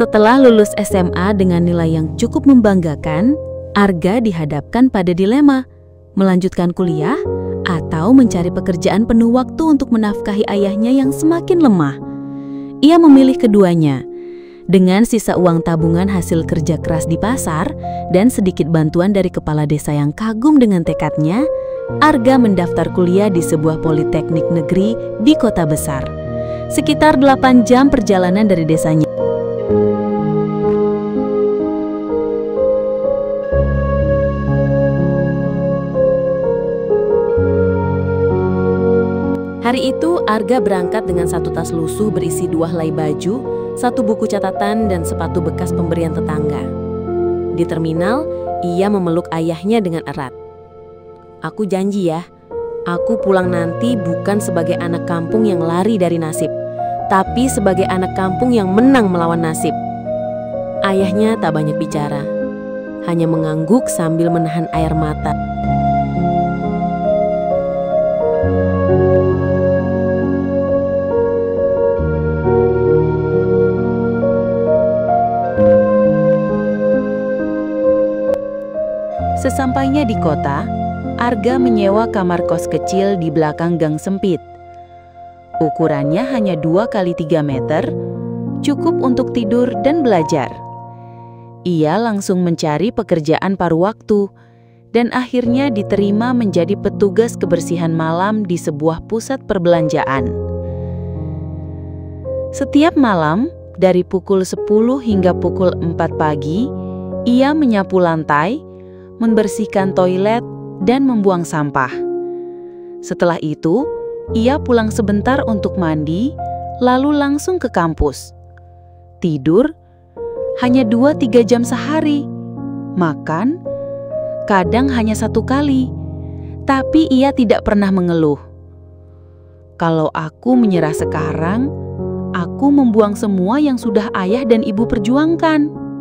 Setelah lulus SMA dengan nilai yang cukup membanggakan, Arga dihadapkan pada dilema, melanjutkan kuliah atau mencari pekerjaan penuh waktu untuk menafkahi ayahnya yang semakin lemah. Ia memilih keduanya. Dengan sisa uang tabungan hasil kerja keras di pasar dan sedikit bantuan dari kepala desa yang kagum dengan tekadnya, Arga mendaftar kuliah di sebuah politeknik negeri di kota besar. Sekitar 8 jam perjalanan dari desanya. Hari itu, Arga berangkat dengan satu tas lusuh berisi 2 helai baju, 1 buku catatan, dan sepatu bekas pemberian tetangga. Di terminal, ia memeluk ayahnya dengan erat. "Aku janji ya, aku pulang nanti bukan sebagai anak kampung yang lari dari nasib, tapi sebagai anak kampung yang menang melawan nasib." Ayahnya tak banyak bicara, hanya mengangguk sambil menahan air mata. Sesampainya di kota, Arga menyewa kamar kos kecil di belakang gang sempit. Ukurannya hanya 2 kali 3 meter, cukup untuk tidur dan belajar. Ia langsung mencari pekerjaan paruh waktu, dan akhirnya diterima menjadi petugas kebersihan malam di sebuah pusat perbelanjaan. Setiap malam, dari pukul 10 hingga pukul 4 pagi, ia menyapu lantai, membersihkan toilet, dan membuang sampah. Setelah itu, ia pulang sebentar untuk mandi, lalu langsung ke kampus. Tidur hanya 2-3 jam sehari. Makan kadang hanya 1 kali, tapi ia tidak pernah mengeluh. "Kalau aku menyerah sekarang, aku membuang semua yang sudah ayah dan ibu perjuangkan."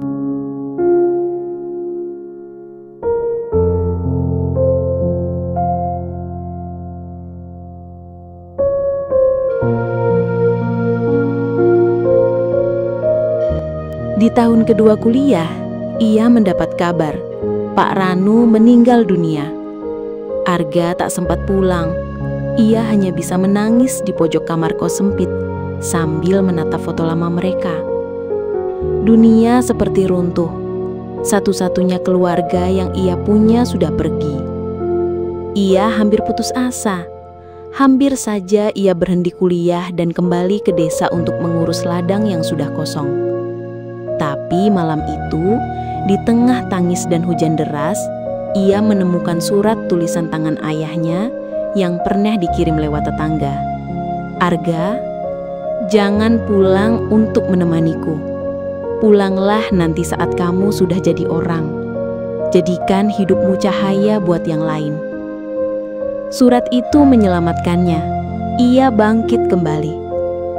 Di tahun kedua kuliah, ia mendapat kabar Pak Ranu meninggal dunia. Arga tak sempat pulang. Ia hanya bisa menangis di pojok kamar kos sempit sambil menatap foto lama mereka. Dunia seperti runtuh. Satu-satunya keluarga yang ia punya sudah pergi. Ia hampir putus asa. Hampir saja ia berhenti kuliah dan kembali ke desa untuk mengurus ladang yang sudah kosong. Tapi malam itu, di tengah tangis dan hujan deras, ia menemukan surat tulisan tangan ayahnya yang pernah dikirim lewat tetangga. "Arga, jangan pulang untuk menemaniku. Pulanglah nanti saat kamu sudah jadi orang. Jadikan hidupmu cahaya buat yang lain." Surat itu menyelamatkannya. Ia bangkit kembali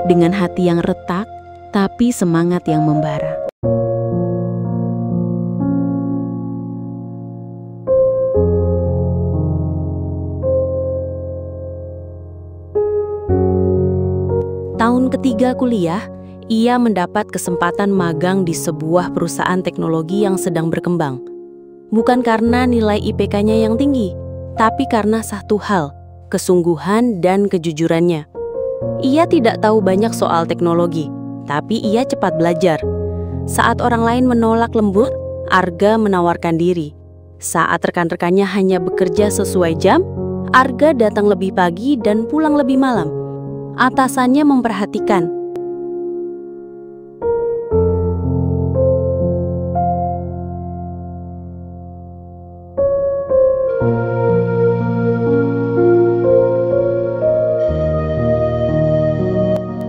dengan hati yang retak, tapi semangat yang membara. Tahun ketiga kuliah, ia mendapat kesempatan magang di sebuah perusahaan teknologi yang sedang berkembang. Bukan karena nilai IPK-nya yang tinggi, tapi karena satu hal, kesungguhan dan kejujurannya. Ia tidak tahu banyak soal teknologi, tapi ia cepat belajar. Saat orang lain menolak lembut, Arga menawarkan diri. Saat rekan-rekannya hanya bekerja sesuai jam, Arga datang lebih pagi dan pulang lebih malam. Atasannya memperhatikan.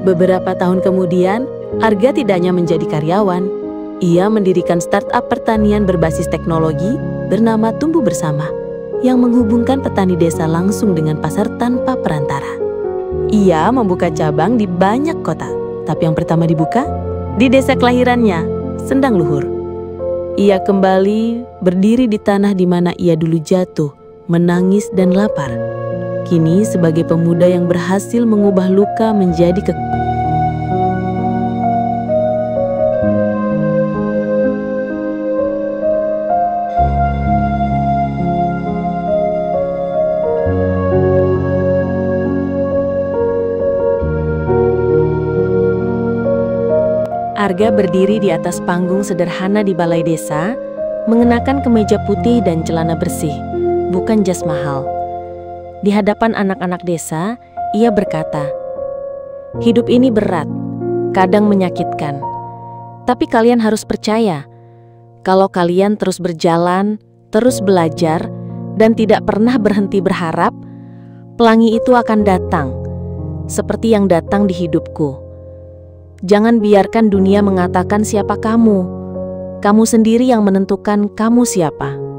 Beberapa tahun kemudian, Arga tidak hanya menjadi karyawan. Ia mendirikan startup pertanian berbasis teknologi bernama Tumbuh Bersama, yang menghubungkan petani desa langsung dengan pasar tanpa perantara. Ia membuka cabang di banyak kota, tapi yang pertama dibuka di desa kelahirannya, Sendang Luhur. Ia kembali berdiri di tanah di mana ia dulu jatuh, menangis dan lapar. Kini sebagai pemuda yang berhasil mengubah luka menjadi Arga berdiri di atas panggung sederhana di balai desa, mengenakan kemeja putih dan celana bersih, bukan jas mahal. Di hadapan anak-anak desa, ia berkata, "Hidup ini berat, kadang menyakitkan. Tapi kalian harus percaya, kalau kalian terus berjalan, terus belajar, dan tidak pernah berhenti berharap, pelangi itu akan datang, seperti yang datang di hidupku. Jangan biarkan dunia mengatakan siapa kamu. Kamu sendiri yang menentukan kamu siapa."